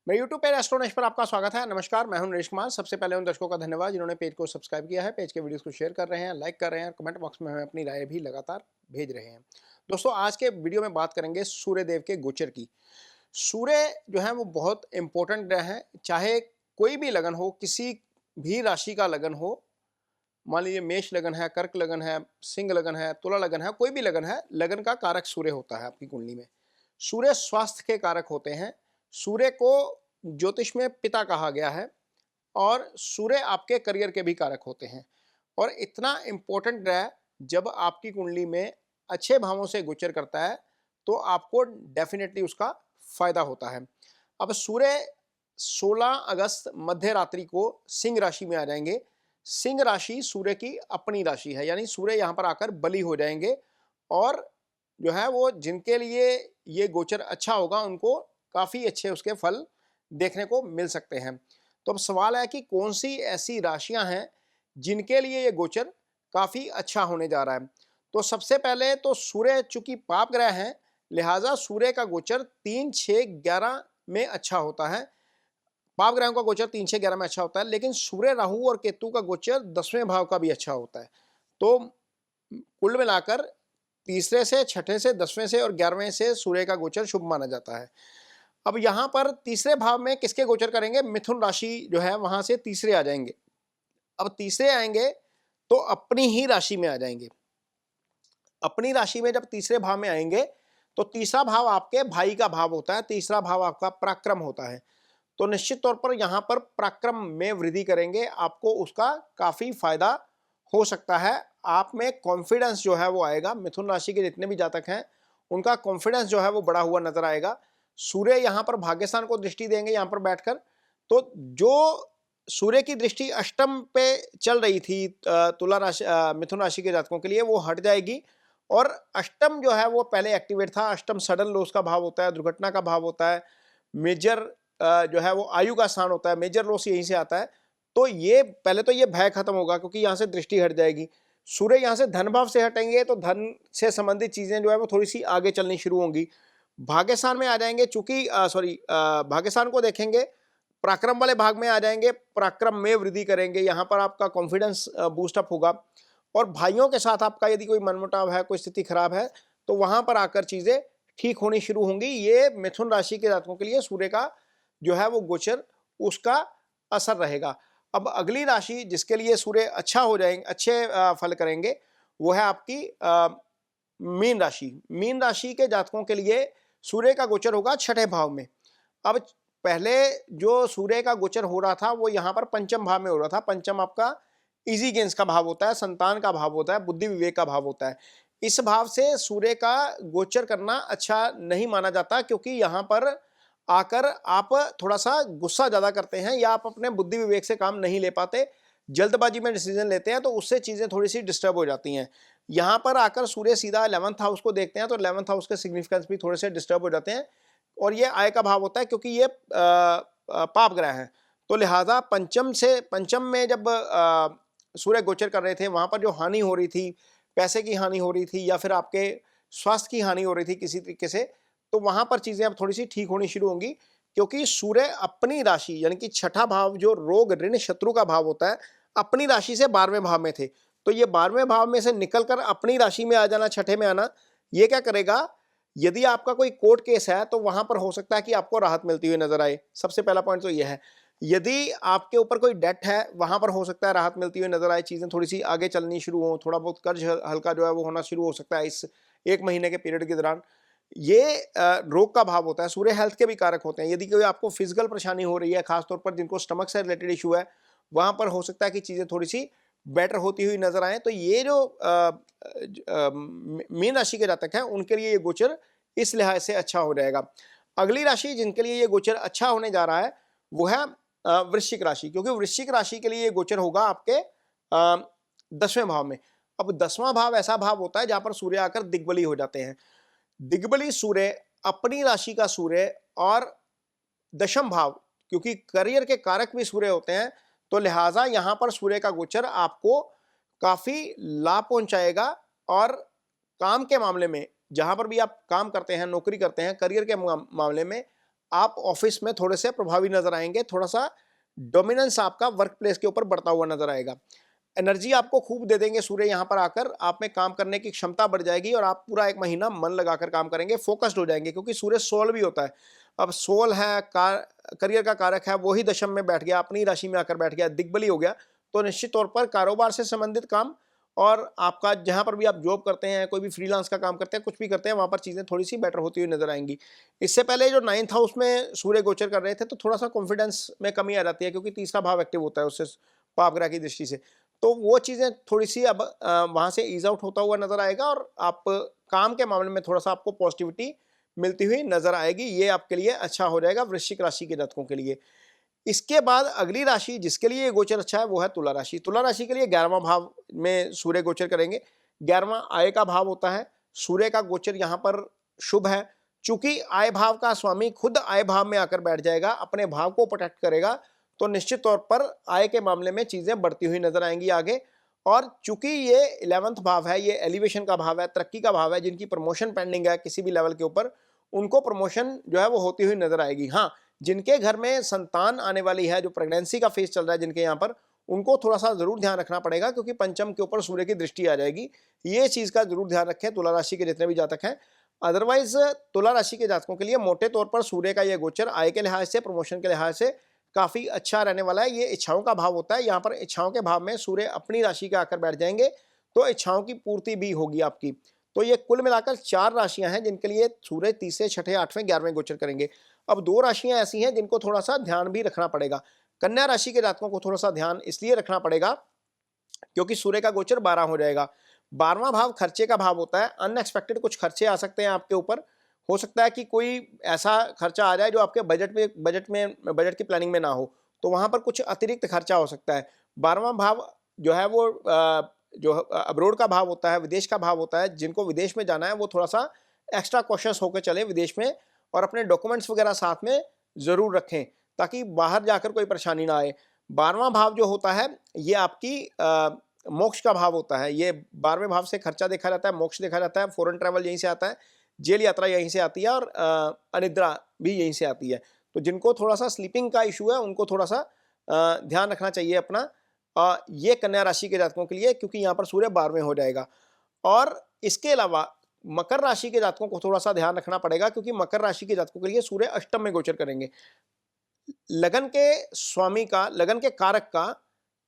मेरे YouTube page astronaut पर आपका स्वागत है। नमस्कार, मैं हूं नरेश कुमार। सबसे पहले उन दर्शकों का धन्यवाद जिन्होंने पेज को सब्सक्राइब किया है, पेज के वीडियोस को शेयर कर रहे हैं, लाइक कर रहे हैं, कमेंट बॉक्स में हमें अपनी राय भी लगातार भेज रहे हैं। दोस्तों, आज के वीडियो में बात करेंगे सूर्य देव के गोचर की। सूर्य जो है वो बहुत इंपॉर्टेंट ग्रह है। चाहे कोई भी लगन हो, किसी भी राशि का लगन हो, मान लीजिए मेष लगन है, कर्क लगन है, सिंह लगन है, तुला लगन है, कोई भी लगन है, लगन का कारक सूर्य होता है आपकी कुंडली में। सूर्य स्वास्थ्य के कारक होते हैं। सूर्य को ज्योतिष में पिता कहा गया है और सूर्य आपके करियर के भी कारक होते हैं। और इतना इम्पोर्टेंट ग्रह जब आपकी कुंडली में अच्छे भावों से गोचर करता है तो आपको डेफिनेटली उसका फायदा होता है। अब सूर्य 16 अगस्त मध्य रात्रि को सिंह राशि में आ जाएंगे। सिंह राशि सूर्य की अपनी राशि है, यानी सूर्य यहाँ पर आकर बली हो जाएंगे और जो है वो जिनके लिए ये गोचर अच्छा होगा उनको काफ़ी अच्छे उसके फल देखने को मिल सकते हैं। तो अब सवाल है कि कौन सी ऐसी राशियां हैं जिनके लिए ये गोचर काफ़ी अच्छा होने जा रहा है। तो सबसे पहले तो सूर्य चूंकि पाप ग्रह हैं, लिहाजा सूर्य का गोचर 3, 6, 11 में अच्छा होता है। पाप ग्रहों का गोचर 3, 6, 11 में अच्छा होता है, लेकिन सूर्य, राहु और केतु का गोचर 10वें भाव का भी अच्छा होता है। तो कुल मिलाकर तीसरे से, छठे से, 10वें से और 11वें से सूर्य का गोचर शुभ माना जाता है। अब यहाँ पर तीसरे भाव में किसके गोचर करेंगे? मिथुन राशि जो है वहां से तीसरे आ जाएंगे। अब तीसरे आएंगे तो अपनी ही राशि में आ जाएंगे। अपनी राशि में जब तीसरे भाव में आएंगे तो तीसरा भाव आपके भाई का भाव होता है, तीसरा भाव आपका पराक्रम होता है। तो निश्चित तौर पर यहाँ पर पराक्रम में वृद्धि करेंगे, आपको उसका काफी फायदा हो सकता है। आप में कॉन्फिडेंस जो है वो आएगा। मिथुन राशि के जितने भी जातक हैं उनका कॉन्फिडेंस जो है वो बढ़ा हुआ नजर आएगा। सूर्य यहाँ पर भाग्यस्थान को दृष्टि देंगे यहाँ पर बैठकर। तो जो सूर्य की दृष्टि अष्टम पे चल रही थी तुला राशि मिथुन राशि के जातकों के लिए, वो हट जाएगी। और अष्टम जो है वो पहले एक्टिवेट था। अष्टम सडन लॉस का भाव होता है, दुर्घटना का भाव होता है। मेजर जो है वो आयु का स्थान होता है, मेजर लॉस यहीं से आता है। तो ये पहले तो ये भय खत्म होगा क्योंकि यहाँ से दृष्टि हट जाएगी। सूर्य यहाँ से धन भाव से हटेंगे तो धन से संबंधित चीजें जो है वो थोड़ी सी आगे चलनी शुरू होंगी। भाग्यस्थान में आ जाएंगे, चूंकि भाग्यस्थान को देखेंगे, पराक्रम वाले भाग में आ जाएंगे, पराक्रम में वृद्धि करेंगे। यहाँ पर आपका कॉन्फिडेंस बूस्टअप होगा। और भाइयों के साथ आपका यदि कोई मनमुटाव है, कोई स्थिति खराब है, तो वहां पर आकर चीजें ठीक होनी शुरू होंगी। ये मिथुन राशि के जातकों के लिए सूर्य का जो है वो गोचर, उसका असर रहेगा। अब अगली राशि जिसके लिए सूर्य अच्छा हो जाएंगे, अच्छे फल करेंगे, वो है आपकी मीन राशि। मीन राशि के जातकों के लिए सूर्य का गोचर होगा छठे भाव में। अब पहले जो सूर्य का गोचर हो रहा था वो यहाँ पर पंचम भाव में हो रहा था। पंचम आपका इजी गेंस का भाव होता है, संतान का भाव होता है, बुद्धि विवेक का भाव होता है। इस भाव से सूर्य का गोचर करना अच्छा नहीं माना जाता क्योंकि यहाँ पर आकर आप थोड़ा सा गुस्सा ज्यादा करते हैं या आप अपने बुद्धि विवेक से काम नहीं ले पाते, जल्दबाजी में डिसीजन लेते हैं, तो उससे चीजें थोड़ी सी डिस्टर्ब हो जाती हैं। यहाँ पर आकर सूर्य सीधा 11th हाउस को देखते हैं तो 11th हाउस के सिग्निफिकेंस भी थोड़े से डिस्टर्ब हो जाते हैं। और ये आय का भाव होता है क्योंकि ये पाप ग्रह है। तो लिहाजा पंचम में जब सूर्य गोचर कर रहे थे वहां पर जो हानि हो रही थी, पैसे की हानि हो रही थी या फिर आपके स्वास्थ्य की हानि हो रही थी किसी तरीके से, तो वहां पर चीजें अब थोड़ी सी ठीक होनी शुरू होंगी क्योंकि सूर्य अपनी राशि यानी कि छठा भाव जो रोग ऋण शत्रु का भाव होता है, अपनी राशि से 12वें भाव में थे। तो ये 12वें भाव में से निकलकर अपनी राशि में आ जाना, छठे में आना, ये क्या करेगा? यदि आपका कोई कोर्ट केस है तो वहां पर हो सकता है कि आपको राहत मिलती हुई नजर आए। सबसे पहला पॉइंट तो यह है। यदि आपके ऊपर कोई डेट है वहां पर हो सकता है राहत मिलती हुई नजर आए, चीजें थोड़ी सी आगे चलनी शुरू हो, थोड़ा बहुत कर्ज हल्का जो है वो होना शुरू हो सकता है इस 1 महीने के पीरियड के दौरान। ये रोग का भाव होता है। सूर्य हेल्थ के भी कारक होते हैं। यदि कोई आपको फिजिकल परेशानी हो रही है, खासतौर पर जिनको स्टमक से रिलेटेड इशू है, वहां पर हो सकता है कि चीजें थोड़ी सी बेटर होती हुई नजर आए। तो ये जो मीन राशि के जातक हैं उनके लिए ये गोचर इस लिहाज से अच्छा हो जाएगा। अगली राशि जिनके लिए ये गोचर अच्छा होने जा रहा है वो है वृश्चिक राशि, क्योंकि वृश्चिक राशि के लिए ये गोचर होगा आपके 10वें भाव में। अब 10वां भाव ऐसा भाव होता है जहां पर सूर्य आकर दिग्बली हो जाते हैं। दिग्बली सूर्य, अपनी राशि का सूर्य और दशम भाव, क्योंकि करियर के कारक भी सूर्य होते हैं, तो लिहाजा यहां पर सूर्य का गोचर आपको काफी लाभ पहुंचाएगा। और काम के मामले में, जहां पर भी आप काम करते हैं, नौकरी करते हैं, करियर के मामले में आप ऑफिस में थोड़े से प्रभावी नजर आएंगे, थोड़ा सा डोमिनेंस आपका वर्क प्लेस के ऊपर बढ़ता हुआ नजर आएगा। एनर्जी आपको खूब दे देंगे सूर्य यहाँ पर आकर, आप में काम करने की क्षमता बढ़ जाएगी और आप पूरा एक महीना मन लगाकर काम करेंगे, फोकस्ड हो जाएंगे, क्योंकि सूर्य सोल भी होता है। अब सोल है करियर का कारक है, वही दशम में बैठ गया, अपनी राशि में आकर बैठ गया, दिग्बली हो गया, तो निश्चित तौर पर कारोबार से संबंधित काम और आपका जहां पर भी आप जॉब करते हैं, कोई भी फ्रीलांस का काम करते हैं, कुछ भी करते हैं, वहां पर चीजें थोड़ी सी बेटर होती हुई नजर आएंगी। इससे पहले जो 9th हाउस में सूर्य गोचर कर रहे थे, तो थोड़ा सा कॉन्फिडेंस में कमी आ जाती है, क्योंकि तीसरा भाव एक्टिव होता है उससे, पापग्रह की दृष्टि से। तो वो चीजें थोड़ी सी अब वहां से ईज आउट होता हुआ नजर आएगा और आप काम के मामले में थोड़ा सा आपको पॉजिटिविटी मिलती हुई नजर आएगी। ये आपके लिए अच्छा हो जाएगा वृश्चिक राशि के जातकों के लिए। इसके बाद अगली राशि जिसके लिए गोचर अच्छा है वो है तुला राशि। तुला राशि के लिए 11वां भाव में सूर्य गोचर करेंगे। 11वां आय का भाव होता है। सूर्य का गोचर यहाँ पर शुभ है। चूंकि आय भाव का स्वामी खुद आय भाव में आकर बैठ जाएगा, अपने भाव को प्रोटेक्ट करेगा, तो निश्चित तौर पर आय के मामले में चीजें बढ़ती हुई नजर आएंगी आगे। और चूंकि ये 11वां भाव है, ये एलिवेशन का भाव है, तरक्की का भाव है, जिनकी प्रमोशन पेंडिंग है किसी भी लेवल के ऊपर, उनको प्रमोशन जो है वो होती हुई नजर आएगी। हाँ, जिनके घर में संतान आने वाली है, जो प्रेगनेंसी का फेज चल रहा है जिनके यहाँ पर, उनको थोड़ा सा जरूर ध्यान रखना पड़ेगा, क्योंकि पंचम के ऊपर सूर्य की दृष्टि आ जाएगी। ये चीज का जरूर ध्यान रखें तुला राशि के जितने भी जातक हैं। अदरवाइज तुला राशि के जातकों के लिए मोटे तौर पर सूर्य का ये गोचर आय के लिहाज से, प्रमोशन के लिहाज से काफी अच्छा रहने वाला है। ये इच्छाओं का भाव होता है, यहाँ पर इच्छाओं के भाव में सूर्य अपनी राशि के आकर बैठ जाएंगे, तो इच्छाओं की पूर्ति भी होगी आपकी। तो ये कुल मिलाकर 4 राशियां हैं जिनके लिए सूर्य तीसरे, छठे, 8वें, 11वें गोचर करेंगे। अब 2 राशियां ऐसी हैं जिनको थोड़ा सा ध्यान भी रखना पड़ेगा। कन्या राशि के जातकों को थोड़ा सा ध्यान इसलिए रखना पड़ेगा क्योंकि सूर्य का गोचर 12 हो जाएगा। 12वां भाव खर्चे का भाव होता है। अनएक्सपेक्टेड कुछ खर्चे आ सकते हैं आपके ऊपर। हो सकता है कि कोई ऐसा खर्चा आ जाए जो आपके बजट की प्लानिंग में ना हो, तो वहां पर कुछ अतिरिक्त खर्चा हो सकता है। 12वां भाव जो है वो जो अब्रोड का भाव होता है, विदेश का भाव होता है। जिनको विदेश में जाना है वो थोड़ा सा एक्स्ट्रा कॉशियस होकर चले विदेश में, और अपने डॉक्यूमेंट्स वगैरह साथ में जरूर रखें, ताकि बाहर जाकर कोई परेशानी ना आए। 12वां भाव जो होता है ये आपकी मोक्ष का भाव होता है। ये 12वें भाव से खर्चा देखा जाता है, मोक्ष देखा जाता है, फॉरेन ट्रैवल यहीं से आता है, जेल यात्रा यहीं से आती है, और अनिद्रा भी यहीं से आती है। तो जिनको थोड़ा सा स्लीपिंग का इशू है उनको थोड़ा सा ध्यान रखना चाहिए अपना। ये कन्या राशि के जातकों के लिए, क्योंकि यहाँ पर सूर्य 12वें हो जाएगा। और इसके अलावा मकर राशि के जातकों को थोड़ा सा ध्यान रखना पड़ेगा, क्योंकि मकर राशि के जातकों के लिए सूर्य अष्टम में गोचर करेंगे। लगन के स्वामी का, लगन के कारक का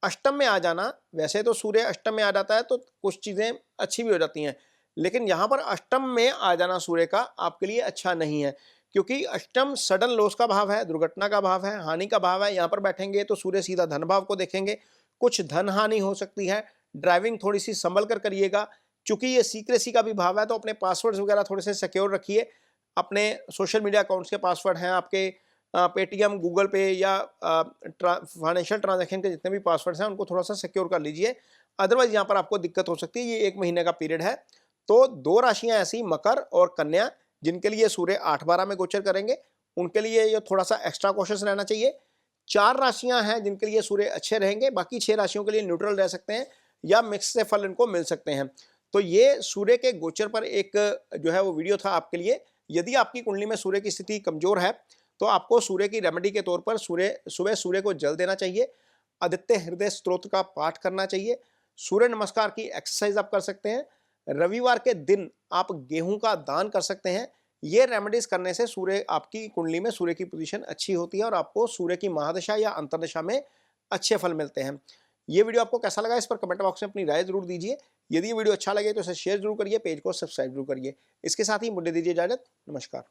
अष्टम में आ जाना, वैसे तो सूर्य अष्टम में आ जाता है तो कुछ चीजें अच्छी भी हो जाती हैं, लेकिन यहाँ पर अष्टम में आ जाना सूर्य का आपके लिए अच्छा नहीं है, क्योंकि अष्टम सडन लॉस का भाव है, दुर्घटना का भाव है, हानि का भाव है। यहाँ पर बैठेंगे तो सूर्य सीधा धन भाव को देखेंगे, कुछ धन हानि हो सकती है। ड्राइविंग थोड़ी सी संभल कर करिएगा, चूंकि ये सीक्रेसी का भी भाव है, तो अपने पासवर्ड्स वगैरह थोड़े से सिक्योर रखिए। अपने सोशल मीडिया अकाउंट्स के पासवर्ड हैं, आपके पेटीएम, गूगल पे या फाइनेंशियल ट्रांजैक्शन के जितने भी पासवर्ड्स हैं उनको थोड़ा सा सिक्योर कर लीजिए। अदरवाइज यहाँ पर आपको दिक्कत हो सकती है। ये 1 महीने का पीरियड है। तो 2 राशियां ऐसी, मकर और कन्या, जिनके लिए सूर्य 8-12 में गोचर करेंगे, उनके लिए ये थोड़ा सा एक्स्ट्रा कॉशियस रहना चाहिए। 4 राशियां हैं जिनके लिए सूर्य अच्छे रहेंगे, बाकी 6 राशियों के लिए न्यूट्रल रह सकते हैं या मिक्स से फल इनको मिल सकते हैं। तो ये सूर्य के गोचर पर एक जो है वो वीडियो था आपके लिए। यदि आपकी कुंडली में सूर्य की स्थिति कमजोर है तो आपको सूर्य की रेमेडी के तौर पर सुबह सूर्य को जल देना चाहिए, आदित्य हृदय स्तोत्र का पाठ करना चाहिए, सूर्य नमस्कार की एक्सरसाइज आप कर सकते हैं, रविवार के दिन आप गेहूं का दान कर सकते हैं। ये रेमेडीज करने से सूर्य, आपकी कुंडली में सूर्य की पोजीशन अच्छी होती है और आपको सूर्य की महादशा या अंतर्दशा में अच्छे फल मिलते हैं। ये वीडियो आपको कैसा लगा इस पर कमेंट बॉक्स में अपनी राय जरूर दीजिए। यदि ये वीडियो अच्छा लगे तो इसे शेयर जरूर करिए, पेज को सब्सक्राइब जरूर करिए। इसके साथ ही मुझे दीजिए इजाजत। नमस्कार।